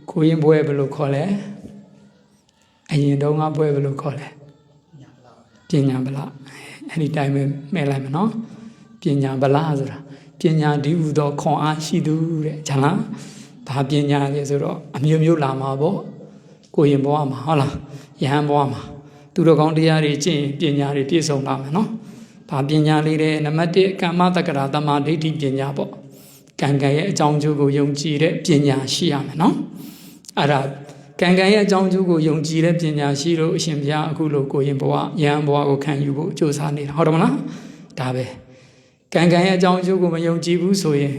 ကိုရင်ပွဲဘယ်လိုခေါ်လဲအရင်တုန်းကပွဲဘယ်လိုခေါ်လဲပညာဗလာအဲ့ဒီတိုင်းပဲမဲ့လိုက်မယ်နော်ပညာဗလာဆိုတာပညာဒီဟုသောခွန်အားရှိသူတဲ့ဂျာလားဘာပညာလဲဆိုတော့အမျိုးမျိုးလာမှာပေါ့ကိုရင်ဘဝမှာဟုတ်လားယဟန်ဘဝမှာသူတော်ကောင်းတရားတွေကျင့်ပညာတွေပြည့်စုံလာမယ်နော်ဘာပညာလေးတဲ့နံပါတ်1ကမ္မတက္ကရာတမဒိဋ္ဌိပညာပေါ့ကံကံရဲ့အကြောင်းကျိုးကိုယုံကြည်တဲ့ပညာရှိရမယ်နော်အဲ့ဒါကံကံရဲ့အကြောင်းကျိုးကိုယုံကြည်တဲ့ပညာရှိလို့အရှင်ဘုရားအခုလိုကိုရင်ဘဝယဟန်ဘဝကိုခံယူဖို့ကြိုးစားနေတာဟုတ်တယ်မလားဒါပဲကံကံရဲ့အကြောင်းကျိုးကိုမယုံကြည်ဘူးဆိုရင်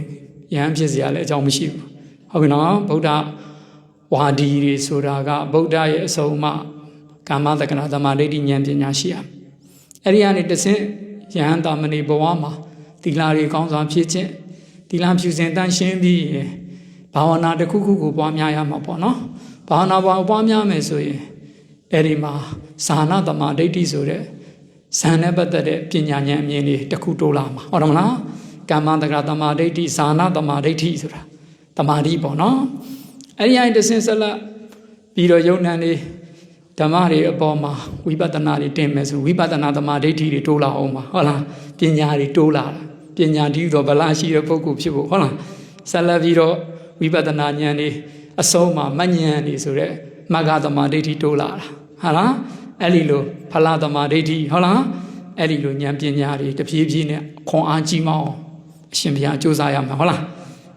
ယဟန်ဖြစ်စရာလည်းအကြောင်းမရှိဘူးဟုတ်ပြီနော်ဗုဒ္ဓဝါဒီတွေဆိုတာကဗုဒ္ဓရဲ့အဆုံးအမကာမတက္ကနာသမာဓိဋ္ဌိဉာဏ်ပညာရှိရအဲ့ဒီကနေတဆင့်ယဟန်တာမဏေဘဝမှာသီလတွေကောင်းစွာဖြည့်ခြင်းသီလဖြူစင်တန်ရှင်းပြီးဘာဝနာတစ်ခုခုကိုပွားများရမှာပေါ့နော်ဘာဝနာပွားများမယ်ဆိုရင်အဲ့ဒီမှာဇာနာသမာဓိဋ္ဌိဆိုတဲ့ဇန်နဲ့ပတ်သက်တဲ့ပညာဉာဏ်အမြင်တွေတစ်ခုတိုးလာမှာဟုတ်တယ်မလားကာမတက္ကရာသမာဓိဋ္ဌိဇာနာသမာဓိဋ္ဌိဆိုတာသမာဓိပေါ့နော်အဲ့ဒီအရင်တဆင့်ဆက်လက်ပြီးတော့ယုံ nant လေးဓမ္မတွေအပေါ်မှာဝိပဿနာတွေတင်မယ်ဆိုဝိပဿနာသမာဓိဋ္ဌိတွေတိုးလာအောင်ပါဟုတ်လားပညာတွေတိုးလာပညာဒီတော့ဗလာရှိတဲ့ပုဂ္ဂိုလ်ဖြစ်ဖို့ဟုတ်လားဆက်လက်ပြီးတော့ဝိပဿနာဉာဏ်တွေအဆုံးမှာမဉဏ်တွေဆိုတဲ့မဂ္ဂသမာဓိဋ္ဌိတိုးလာတာဟုတ်လားအဲ့ဒီလိုဖလသမာဓိဋ္ဌိဟုတ်လားအဲ့ဒီလိုဉာဏ်ပညာတွေတဖြည်းဖြည်းနဲ့ခွန်အားကြီးမအောင်အရှင်ဘုရားကြိုးစားရမှာဟုတ်လား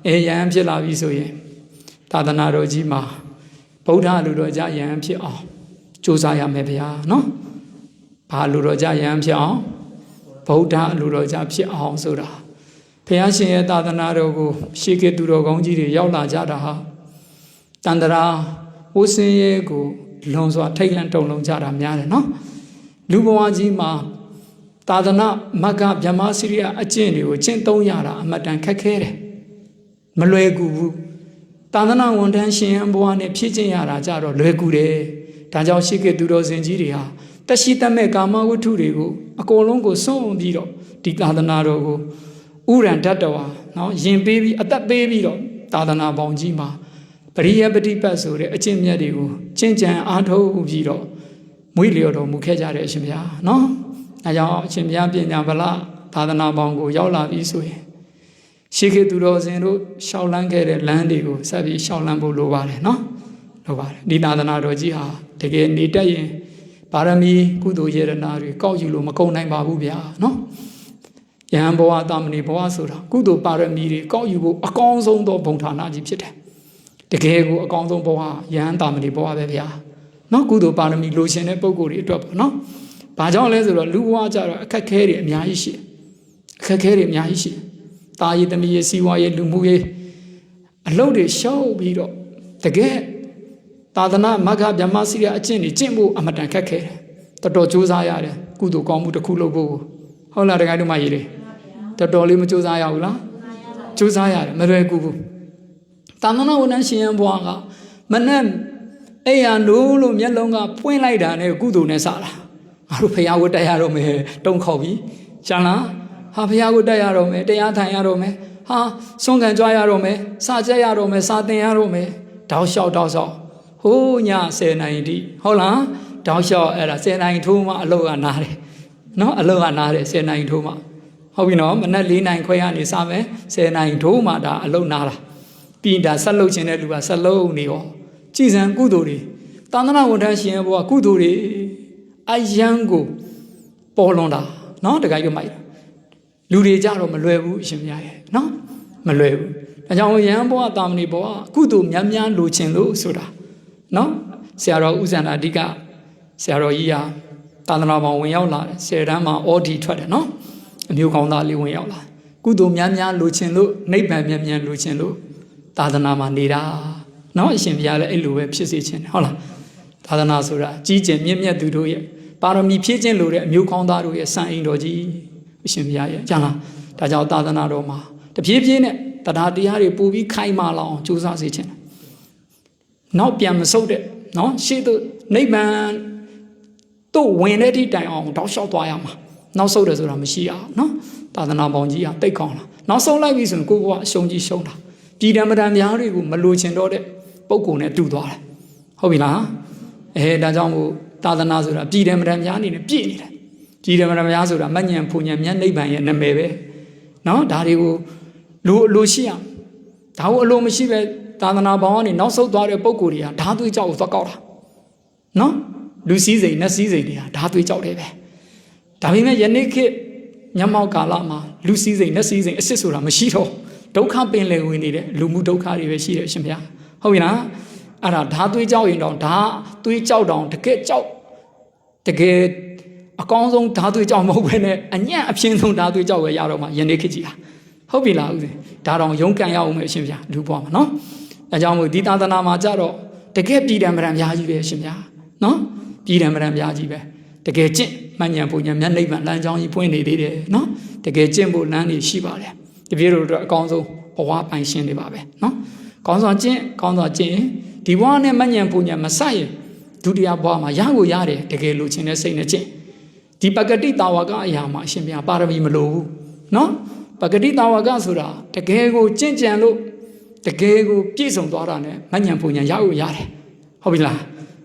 ယဟန်ဖြစ်လာပြီဆိုရင်သာသနာတော်ကြီးမှာဗုဒ္ဓလူတော်ကြယဟန်ဖြစ်အောင်ကြိုးစားရမယ်ဗျာနော်ဘာလူတော်ကြယဟန်ဖြစ်အောင်ဗုဒ္ဓလူတော်ကြဖြစ်အောင်ဆိုတာဘုရားရှင်ရဲ့သာသနာတော်ကိုရှေးကသူတော်ကောင်းကြီးတွေရောက်လာကြတာဟာတန္တရာဝဆင်းရဲကိုလွန်စွာထိတ်လန့်တုန်လှုံကြတာများတယ်နော်လူဘဝကြီးမှာသာသနာမဂ္ဂဗြဟ္မစရိယအကျင့်တွေကိုကျင့်သုံးရတာအမတန်ခက်ခဲတယ်မလွယ်ကူဘူးသာသနာဝန်ထမ်းရှင်ဟန်ဘဝနဲ့ဖြည့်ကျင့်ရတာကြတော့လွယ်ကူတယ်ဒါကြောင့်ရှေးကသူတော်စင်ကြီးတွေဟာတရှိတမဲ့ကာမဝတ္ထုတွေကိုအကုန်လုံးကိုစွန့်ပြီးတော့ဒီသာသနာတော်ကိုဥရံတတ္တဝါနော်ယင်ပေးပြီးအသက်ပေးပြီးတော့သာသနာပေါင်းကြီးမှာပရိယပฏิပတ်ဆိုတဲ့အကျင့်မြတ်တွေကိုကျင့်ကြံအားထုတ်ပြီးတော့မွေးလျော်တော်မူခဲ့ကြတဲ့အရှင်ဘုရားနော်အဲကြောင့်အရှင်ဘုရားပညာဗလသာသနာပေါင်းကိုရောက်လာပြီးဆိုရင်ရှေးခေတ်သူတော်စင်တို့ရှောက်လန်းခဲ့တဲ့လမ်းတွေကိုဆက်ပြီးရှောက်လန်းဖို့လိုပါတယ်နော်လိုပါတယ်ဒီသာသနာတော်ကြီးဟာတကယ်နေတတ်ရင်ပါရမီကုသိုလ်ယေရနာတွေကောက်ယူလို့မကုန်နိုင်ပါဘူးဗျာနော်ယဟန်ဘဝတာမဏေဘဝဆိုတာကုသိုလ်ပါရမီတွေကောက်ယူဖို့အကောင်းဆုံးသောဘုံဌာနကြီးဖြစ်တယ်တကယ်ကိုအကောင်းဆုံးဘဝယဟန်တာမဏေဘဝပဲဗျာနော်ကုသိုလ်ပါရမီလိုချင်တဲ့ပုဂ္ဂိုလ်တွေအတွက်ပေါ့နော်ဘာကြောင့်လဲဆိုတော့လူဘဝကြတော့အခက်ခဲတွေအများကြီးရှိအခက်ခဲတွေအများကြီးရှိတာရည်သမီးရည်စီးပွားရေးလူမှုရေးအလုပ်တွေရှောက်ပြီးတော့တကယ်သာသနာမဂ္ဂဗြဟ္မစရိယအကျင့်တွေကျင့်ဖို့အမတန်ခက်ခဲတယ်တော်တော်ကြိုးစားရတယ်ကုသိုလ်ကောင်းမှုတစ်ခုလုပ်ဖို့ဟုတ်လားတကယ်လို့မကြီးလေတော်တော်လေးမကြိုးစားရဘူးလားကြိုးစားရတယ်မလွယ်ကူဘူးသာသနာဝန်ထမ်းရှင်ဟန်ဘွားကမနဲ့အဲ့ရနိုးလို့မျက်လုံးကပွင့်လိုက်တာနဲ့ကုသိုလ်နဲ့စတာငါတို့ဖရာကိုတက်ရတော့မယ်တုံးခေါက်ပြီးရှာလားဟာဖရာကိုတက်ရတော့မယ်တရားထိုင်ရတော့မယ်ဟာဆွမ်းခံကြွားရတော့မယ်စာကျက်ရတော့မယ်စာသင်ရတော့မယ်တောက်လျှောက်ဟိုးည10နိုင်တိဟုတ်လားတောက်လျှောက်အဲ့ဒါ10နိုင်ထိုးမှအလုတ်ကနားတယ်နော်အလုတ်ကနားတယ်10နိုင်ထိုးမှဟုတ်ပြီနော်မနက်4နိုင်ခွဲကနေစမယ်10နိုင်ထိုးမှဒါအလုတ်နားတာပြီးဒါဆက်လုပ်ခြင်းတဲ့လူကဆက်လုပ်နေရောကြည်စံကုသိုလ်တွေသာသနာဝန်ထမ်းရှင်ဘုရားကုသိုလ်တွေအယံကိုပေါ်လွန်တာနော်တခါကြီးမိုက်လူတွေကြတော့မလွယ်ဘူးအရှင်မြတ်ရဲ့နော်မလွယ်ဘူးဒါကြောင့်ယဟန်ဘုရားတာမဏေဘုရားကုသိုလ်များများလိုချင်လို့ဆိုတာနော်ဆရာတော်ဦးဇန္တာအဓိကဆရာတော်ကြီးဟာသာသနာပေါင်းဝင်ရောက်လာတယ်10တန်းမှာအော်ဒီထွက်တယ်နော်အမျိုးကောင်းသားလေးဝင်ရောက်လာကုသိုလ်များများလိုချင်လို့နိဗ္ဗာန်မြန်မြန်လိုချင်လို့သာသနာမှာနေတာနော်အရှင်ဘုရားလည်းအဲ့လိုပဲဖြစ်စေခြင်းဟုတ်လားသာသနာဆိုတာကြီးကျယ်မြင့်မြတ်သူတို့ရဲ့ပါရမီဖြည့်ခြင်းလိုတဲ့အမျိုးကောင်းသားတို့ရဲ့စံအိမ်တော်ကြီးအရှင်ဘုရားရဲ့ကြားလားဒါကြောင့်သာသနာတော်မှာတပြေးပြေးနဲ့တရားတရားတွေပို့ပြီးခိုင်မာလာအောင်ကြိုးစားစေခြင်းနောက်ပြန်မဆုတ်တဲ့နော်ရှေ့သို့နိဗ္ဗာန်တို့ဝင်တဲ့ဒီတိုင်အောင်တောက်လျှောက်သွားရမှာနောက်ဆုတ်တယ်ဆိုတာမရှိအောင်နော်သာသနာပေါင်းကြီးကတိတ်ကောင်းလာနောက်ဆုံးလိုက်ပြီဆိုရင်ကိုယ့်ဘဝအရှုံးကြီးရှုံးတာပြည်ဓမ္မတန်များတွေကိုမလိုချင်တော့တဲ့ ပုဂ္ဂိုလ်နဲ့တူသွားတယ်ဟုတ်ပြီလားဒါကြောင့်မို့သာသနာဆိုတာပြည်တယ်မရံများအနေနဲ့ပြည့်နေတယ်ပြည်တယ်မရံများဆိုတာမဉ္ဇဉ်ဖူဉ္ဇဉ်မြတ်နိဗ္ဗာန်ရဲ့နာမည်ပဲနော်ဒါတွေကိုလိုရှိအောင်ဒါကိုအလိုမရှိပဲသာသနာပေါင်းကနေနောက်ဆုတ်သွားတဲ့ပုဂ္ဂိုလ်တွေကဓာသွေးကြောက်ကိုသွားကောက်တာနော်လူစည်းစိမ်နတ်စည်းစိမ်တွေကဓာသွေးကြောက်တယ်ပဲဒါပေမဲ့ယနေ့ခေတ်ညမောက်ကာလမှာလူစည်းစိမ်နတ်စည်းစိမ်အစ်စ်ဆိုတာမရှိတော့ဒုက္ခပင်လယ်ဝင်နေတဲ့လူမှုဒုက္ခတွေပဲရှိတယ်ရှင်ဗျာဟုတ်ပြီလားအဲ့ဒါဓာသွေးကြောက်ရင်တော့ဓာသွေးကြောက်တောင်တကယ်ကြောက်တကယ်အကောင်းဆုံးဓာသွေးကြောက်မဟုတ်ဘဲနဲ့အညံ့အပြင်းဆုံးဓာသွေးကြောက်ပဲရတော့မှယနေ့ခေတ်ကြီးဟာဟုတ်ပြီလားဦးဇင်းဒါတော့ရုန်းကန်ရအောင်ပဲရှင်ဗျာလူပေါ်မှာနော်အဲကြောင့်မို့ဒီသာသနာမှာကြတော့တကယ်ပြည်တယ်မရံများကြီးပဲရှင်ဗျာနော်ပြည်တယ်မရံများကြီးပဲတကယ်ကျင့်မှန်ဉဏ်ပုံဉဏ်မျက်နှိပ်မှန်လမ်းကြောင်းကြီးပွင့်နေသေးတယ်နော်တကယ်ကျင့်ဖို့လမ်းတွေရှိပါတယ်တပည့်တို့အတွက်အကောင်းဆုံးဘဝပိုင်ရှင်တွေပါပဲနော်ကောင်းစွာကျင့်ကောင်းစွာကျင့်ဒီဘဝနဲ့မှန်ဉဏ်ပုံဉဏ်မဆိုင်ရင်ဒုတိယဘဝမှာရကိုရတယ်တကယ်လိုချင်တဲ့စိတ်နဲ့ကျင့်ဒီပဂတိတာဝကအရာမှာအရှင်ဘုရားပါရမီမလိုဘူးနော်ပဂတိတာဝကဆိုတာတကယ်ကိုကျင့်ကြံလို့တကယ်ကိုပြည့်စုံသွားတာနဲ့မှန်ဉဏ်ပုံဉဏ်ရကိုရတယ်ဟုတ်ပြီလာ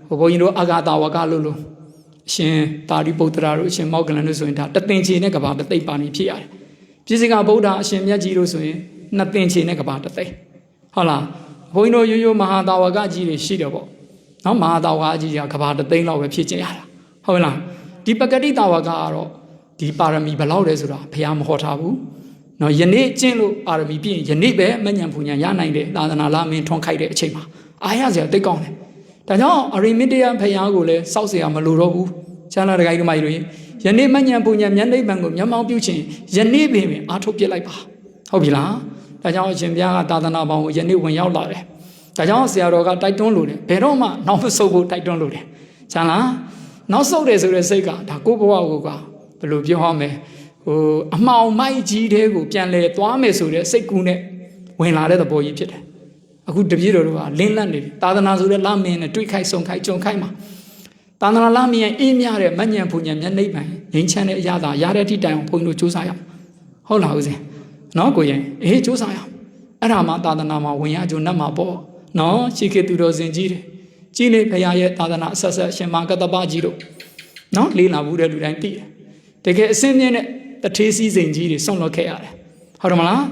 းဘုန်းကြီးတို့အာဂါတာဝကလို့အရှင်သာရိပုတ္တရာတို့အရှင်မောက္ကလန်တို့ဆိုရင်ဒါတသင်္ချေနဲ့ကဘာတသိပ်ပါနေဖြစ်ရတယ်ပြည့်စင်ကဗုဒ္ဓအရှင်မြတ်ကြီးတို့ဆိုရင်နှစ်သင်္ချေနဲ့ကဘာတသိပ်ဟုတ်လားဘုန်းကြီးတို့ရိုးရိုးမဟာတာဝကကြီးတွေရှိတယ်ပေါ့နော်မဟာတာဝကကြီးကကဘာတသိန်းလောက်ပဲဖြစ်ကျင်ရတာဟုတ်လားဒီပဂတိတာဝကကတော့ဒီပါရမီဘယ်လောက်လဲဆိုတာဘုရားမဟောထားဘူးနော်ယနေ့ကျင့်လို့ပါရမီပြည့်ယနေ့ပဲမဉ္ဇဉ်ပူဉ္ဇဉ်ရနိုင်တယ်သာသနာလာမင်းထွန်းခိုက်တဲ့အချိန်မှာအားရစရာတိတ်ကောင်းတယ်ဒါကြောင့်အရိမတ္တယဘုရားကိုလည်းစောက်เสียမလိုတော့ဘူးကျမ်းလာတခိုင်တို့မှယူရင်ယနေ့မဉ္ဇဉ်ပူဉ္ဇဉ်မျက်နှိပ်ပံကိုမျက်မှောက်ပြုခြင်းယနေ့ပင်အားထုတ်ပြလိုက်ပါဟုတ်ပြီလားဒါကြောင့်အရှင်ဘုရားကသာသနာပေါင်းကိုယနေ့ဝင်ရောက်လာတယ်ဒါကြောင့်ဆရာတော်ကတိုက်တွန်းလို့တယ်ဘယ်တော့မှနောက်မဆုတ်ဖို့တိုက်တွန်းလို့တယ်ကျမ်းလားနောက်ဆုတ်တယ်ဆိုတဲ့စိတ်ကဒါကိုယ့်ဘဝကိုကဘယ်လိုပြောရမလဲအမှောင်မိုက်ကြီးတဲ့ကိုပြန်လဲသွားမယ်ဆိုတဲ့စိတ်ကူးနဲ့ဝင်လာတဲ့သဘောကြီးဖြစ်တယ်အခုတပည့်တော်တို့ကလင်းလန့်နေပြီသာသနာဆိုတဲ့လာမင်းနဲ့တွေ့ခိုက်ဆုံခိုက်ကြုံခိုက်မှာသာသနာလာမင်းရဲ့အေးမြတဲ့မဉ္ဇဉ်ပူဉ္ဇဉ်မျက်နှိပ်ပံငြိမ်းချမ်းတဲ့အရာသာရတဲ့အထိတိုင်အောင်ဘုန်းကြီးတို့စူးစမ်းရအောင်ဟုတ်လားဦးဇင်းနော်ကိုရင်စူးစမ်းရအောင်အဲ့ဒါမှသာသနာမှာဝင်ရကြုံနဲ့မှာပေါ့နော်ရှိခေသူတော်စင်ကြီးတယ်ကြီးလေဘုရားရဲ့သာသနာအဆက်ဆက်ရှင်မာကတ္တပကြီးတို့နော်လေးလာဘူးတဲ့လူတိုင်းသိတယ်တကယ်အစင်းမြင့်တဲ့တထေးစည်းစိမ်ကြီးတွေဆွန့်လွတ်ခဲ့ရတယ်ဟုတ်တယ်မလား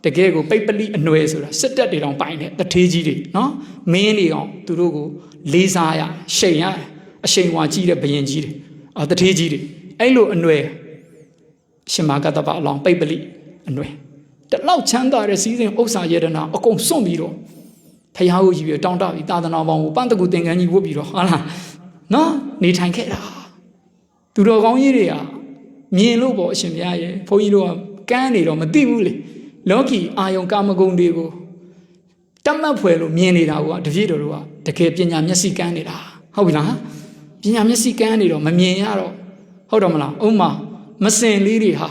တကယ်ကိုပိတ်ပလိအနွယ်ဆိုတာစစ်တပ်တွေတောင်ပိုင်တဲ့တထေးကြီးတွေနော်မင်းတွေကောင်သူတို့ကိုလေးစားရရှိန်ရအရှိန်ဝါကြီးတဲ့ဘယင်ကြီးတွေတထေးကြီးတွေအဲ့လိုအနွယ်ရှင်မာကတ္တပအလောင်းပိတ်ပလိအနွယ်တလောက်ချမ်းသာတဲ့စည်းစိမ်ဥစ္စာယတနာအကုန်စွန့်ပြီးတော့ဖះကိုကြီးပြီးတောင်းတပြီးသာသနာပေါင်းကိုပန်းတကူသင်္ကန်းကြီးဝတ်ပြီးတော့ဟာလားနော်နေထိုင်ခဲ့တာသူတော်ကောင်းကြီးတွေကမြင်လို့ပေါ့အရှင်ဘုရားရဲ့ဘုန်းကြီးတို့ကကန်းနေတော့မသိဘူးလေလောကီအာယုံကာမဂုဏ်တွေကိုတတ်မှတ်ဖွယ်လို့မြင်နေတာကတပြည့်တော်တို့ကတကယ်ပညာမျက်စိကန်းနေတာဟုတ်ပြီလားပညာမျက်စိကန်းနေတော့မမြင်ရတော့ဟုတ်တော့မလားဥမာမစင်လေးတွေဟ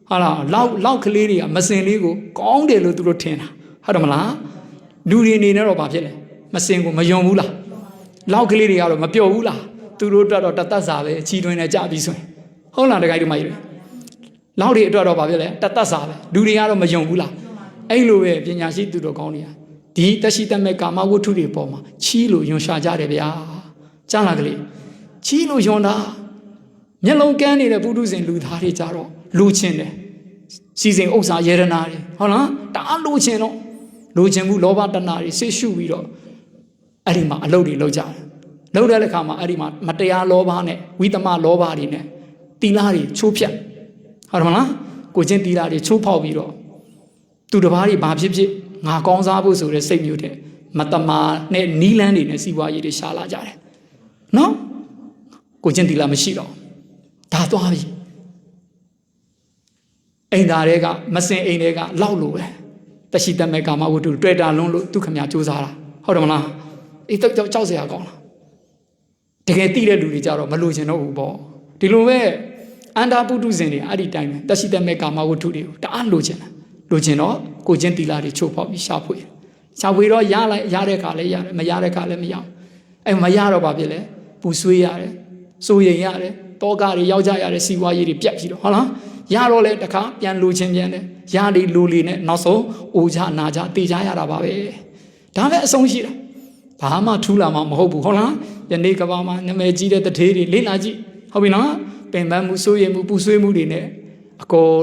ာလားလောက်ကလေးတွေကမစင်လေးကိုကောင်းတယ်လို့သူတို့ထင်တာဟုတ်တယ်မလားလူတွေအနေနဲ့တော့ဘာဖြစ်လဲမစင်ကိုမယုံဘူးလားလောက်ကလေးတွေကတော့မပျော်ဘူးလားသူတို့အတွက်တော့တသက်စာပဲချီတွင်နဲ့ကြပြီးဆိုရင်ဟုတ်လားတခိုင်တို့မကြီးလောက်တွေအတွက်တော့ဘာဖြစ်လဲတသက်စာပဲလူတွေကတော့မယုံဘူးလားအဲ့လိုပဲပညာရှိသူတို့ကောင်းနေတာဒီတက်ရှိတတ်မဲ့ကာမဝတ္ထုတွေပေါ်မှာချီးလို့ယွန်ရှာကြတယ်ဗျာကြားလားကလေးချီးလို့ယွန်တာမျက်လုံးကန်းနေတဲ့ပုထုဇဉ်လူသားတွေကြတော့လူချင်းတယ်စီစဉ်ဥစ္စာယေရနာတွေဟုတ်လားတအားလူချင်းတော့လူချင်းမှုလောဘတဏှာတွေဆိတ်ရှုပြီးတော့အဲ့ဒီမှာအလုပ်တွေလုပ်ကြတယ်လုပ်တဲ့အခါမှာအဲ့ဒီမှာမတရားလောဘနဲ့ဝိသမလောဘတွေနဲ့တီလာတွေချိုးဖြတ်ဟုတ်တယ်မလားကိုချင်းတီလာတွေချိုးဖောက်ပြီးတော့သူတစ်ပါးတွေဘာဖြစ်ဖြစ်ငါကောင်းစားဖို့ဆိုတဲ့စိတ်မျိုးတဲ့မတမာနဲ့နီးလန်းတွေနဲ့စီးပွားရေးတွေရှာလာကြတယ်နော်ကိုချင်းတီလာမရှိတော့ဒါသွားပြီအိမ်သားတွေကမစင်အိမ်တွေကလောက်လို့ပဲတရှိတမဲ့ကာမဝတ္ထုတွေ့တာလုံးလို့သူခမစူးစားတာဟုတ်တယ်မလားအေးတော့ကြောက်စရာကောင်းလားတကယ်သိတဲ့လူတွေကြတော့မလို့ချင်တော့ဘူးပေါ့ဒီလိုပဲအန္တာပုထုဇဉ်တွေအဲ့ဒီတိုင်းပဲတရှိတမဲ့ကာမဝတ္ထုတွေကိုတအားလို့ချင်တာလို့ချင်တော့ကိုချင်းတီလာတွေချိုးဖောက်ပြီးရှာဖွေတော့ရလိုက်ရတဲ့ခါလဲရတယ်မရတဲ့ခါလဲမရအောင်အဲ့မရတော့ဘာဖြစ်လဲပူဆွေးရတယ်စိုးရိမ်ရတယ်တောကတွေရောက်ကြရတဲ့စီဝါရေးတွေပြတ်ပြီးတော့ဟုတ်လားရတော့လဲတခါပြန်လိုချင်းပြန်တယ်ရလေလိုလေနဲ့နောက်ဆုံးအိုကြနာကြတေးကြရတာပါပဲဒါပဲအဆုံးရှိတာ ဘာမှထူးလာမှာမဟုတ်ဘူးဟုတ်လားယနေ့ကဘာမှာနာမည်ကြီးတဲ့တထေးတွေလေးလာကြည့်ဟုတ်ပြီနော်ပင်ပန်းမှုစိုးရိမ်မှုပူဆွေးမှုတွေနဲ့အကုန်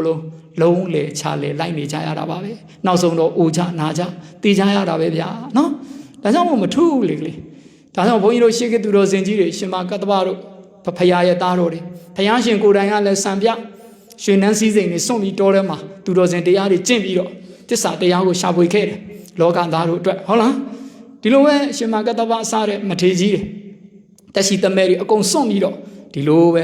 လုံးလေချလေလိုက်နေကြရတာပါပဲနောက်ဆုံးတော့အိုချနာချတည်ကြရတာပဲဗျာနော်ဒါကြောင့်မထူးဘူးလေဒါကြောင့်ဘုန်းကြီးတို့ရှေးကသူတော်စင်ကြီးတွေရှင်မကတ္တဗတို့ဖရာရဲ့သားတော်တွေဖရာရှင်ကိုယ်တိုင်ကလည်းစံပြရွှေနှန်းစည်းစိမ်တွေစွန့်ပြီးတော်ထဲမှာသူတော်စင်တရားတွေကျင့်ပြီးတော့တစ္ဆာတရားကိုရှာဖွေခဲ့တယ်လောကသားတို့အတွက်ဟုတ်လားဒီလိုပဲရှင်မကတ္တဗအစားတဲ့မထေကြီးတွေတက်ရှိတမဲတွေအကုန်စွန့်ပြီးတော့ဒီလိုပဲ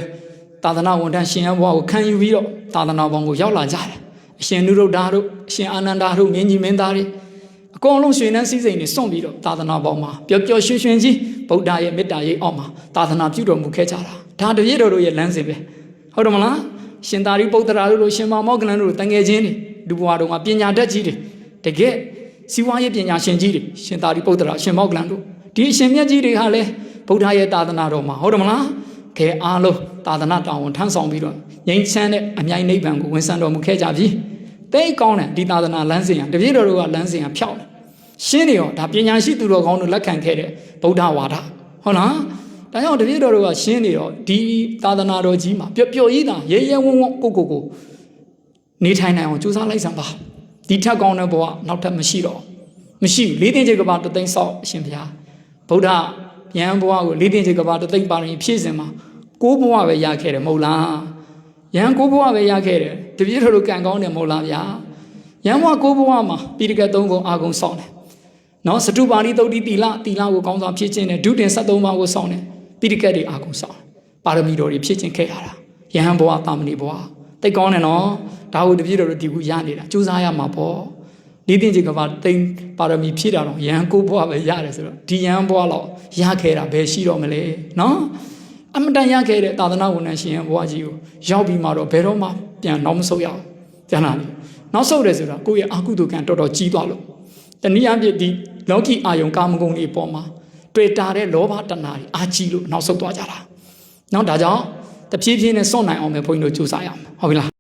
သာသနာဝန်ထမ်းရှင်ရဘွားကိုခံယူပြီးတော့သာသနာပေါင်းကိုရောက်လာကြတယ်အရှင်နုရုဒ္ဓတို့အရှင်အာနန္ဒတို့မြင်းကြီးမင်းသားတွေအကုန်လုံးရွှေနှန်းစည်းစိမ်တွေစွန့်ပြီးတော့သာသနာပေါင်းမှာပျော်ပျော်ရွှင်ရွှင်ကြီးဗုဒ္ဓရဲ့မေတ္တာရိပ်အောက်မှာသာသနာပြုတော်မူခဲ့ကြတာဒါတပည့်တော်တို့ရဲ့လမ်းစဉ်ပဲဟုတ်တယ်မလားရှင်သာရိပုတ္တရာတို့ရှင်မောဂလန်တို့တန်ငယ်ချင်းတွေလူဘဝတော်မှာပညာတတ်ကြီးတွေတကယ်စီဝါရေးပညာရှင်ကြီးတွေရှင်သာရိပုတ္တရာရှင်မောဂလန်တို့ဒီအရှင်မြတ်ကြီးတွေဟာလည်းဗုဒ္ဓရဲ့သာသနာတော်မှာဟုတ်တယ်မလားခဲအားလုံးသာသနာတော်ဝန်ထမ်းဆောင်ပြီးတော့ငြိမ်းချမ်းတဲ့အမြိုင်နိဗ္ဗာန်ကိုဝင်ဆံတော်မူခဲ့ကြပြီတိတ်ကောင်းတယ်ဒီသာသနာလမ်းစဉ်ဟာတပည့်တော်တို့ကလမ်းစဉ်ဟာဖြောက်တယ်ရှင်းနေရောဒါပညာရှိသူတော်ကောင်းတို့လက်ခံခဲ့တဲ့ဗုဒ္ဓဝါဒဟုတ်လားဒါကြောင့်တပည့်တော်တို့ကရှင်းနေတော့ဒီသာသနာတော်ကြီးမှာပျော်ပျော်ကြီးတာရဲရဲဝံ့ဝံ့ကိုနေထိုင်နိုင်အောင်ကြိုးစားလိုက်စမ်းပါဒီထက်ကောင်းတဲ့ဘဝနောက်ထပ်မရှိတော့မရှိဘူးလေးသိန်းခြေကဘာတသိန်းဆောက်အရှင်ဘုရားဗုဒ္ဓယဟန်ဘဝကိုလေးသိန်းခြေကဘာတသိန်းပါရင်ဖြည့်စင်မှာကိုးဘဝပဲရခဲ့တယ်မဟုတ်လားယဟန်ကိုးဘဝပဲရခဲ့တယ်တပည့်တော်တို့ကံကောင်းတယ်မဟုတ်လားဗျာယဟန်ဘဝကိုးဘဝမှာပိဋကတ်3ခုအာကုံဆောက်တယ်နော်စတုပါဠိသုတ်တိတီလကိုကောင်းစွာဖြည့်ခြင်းနဲ့ဒုတင်73ပါးကိုဆောင်းတယ်ပိဋကတ်တွေအာကုံဆောင်းပါရမီတော်တွေဖြည့်ခြင်းခဲ့ရတာယဟန်ဘဝတာမဏိဘဝတိတ်ကောင်းတယ်နော်ဒါကိုတပည့်တော်တို့ဒီခုရနေတာကြိုးစားရမှာပေါ့လေးသိန်းကြီးကဘာတိမ်ပါရမီဖြည့်တာတော့ယဟန်ကိုးဘဝပဲရတယ်ဆိုတော့ဒီယဟန်ဘဝတော့ရခဲ့တာဘယ်ရှိတော့မလဲနော်အမတန်ရခဲ့တဲ့သာသနာဝန်ထမ်းရှင်ဘဝကြီးကိုရောက်ပြီးမှတော့ဘယ်တော့မှပြန်နောက်မဆုတ်ရအောင်ကျန်တာလေနောက်ဆုတ်တယ်ဆိုတာကိုယ့်ရဲ့အကုသိုလ်ကံတော်တော်ကြီးသွားလို့တနည်းအားဖြင့်ဒီလောကီအာယုံကာမဂုဏ်တွေပေါ်မှာတွေ့တာတဲ့လောဘတဏှာတွေအာကြီးလို့နောက်ဆုတ်သွားကြတာနောက်ဒါကြောင့်တဖြည်းဖြည်းနဲ့စွန့်နိုင်အောင်ပဲဘုန်းကြီးတို့ကြိုးစားရအောင်ဟုတ်ပြီလား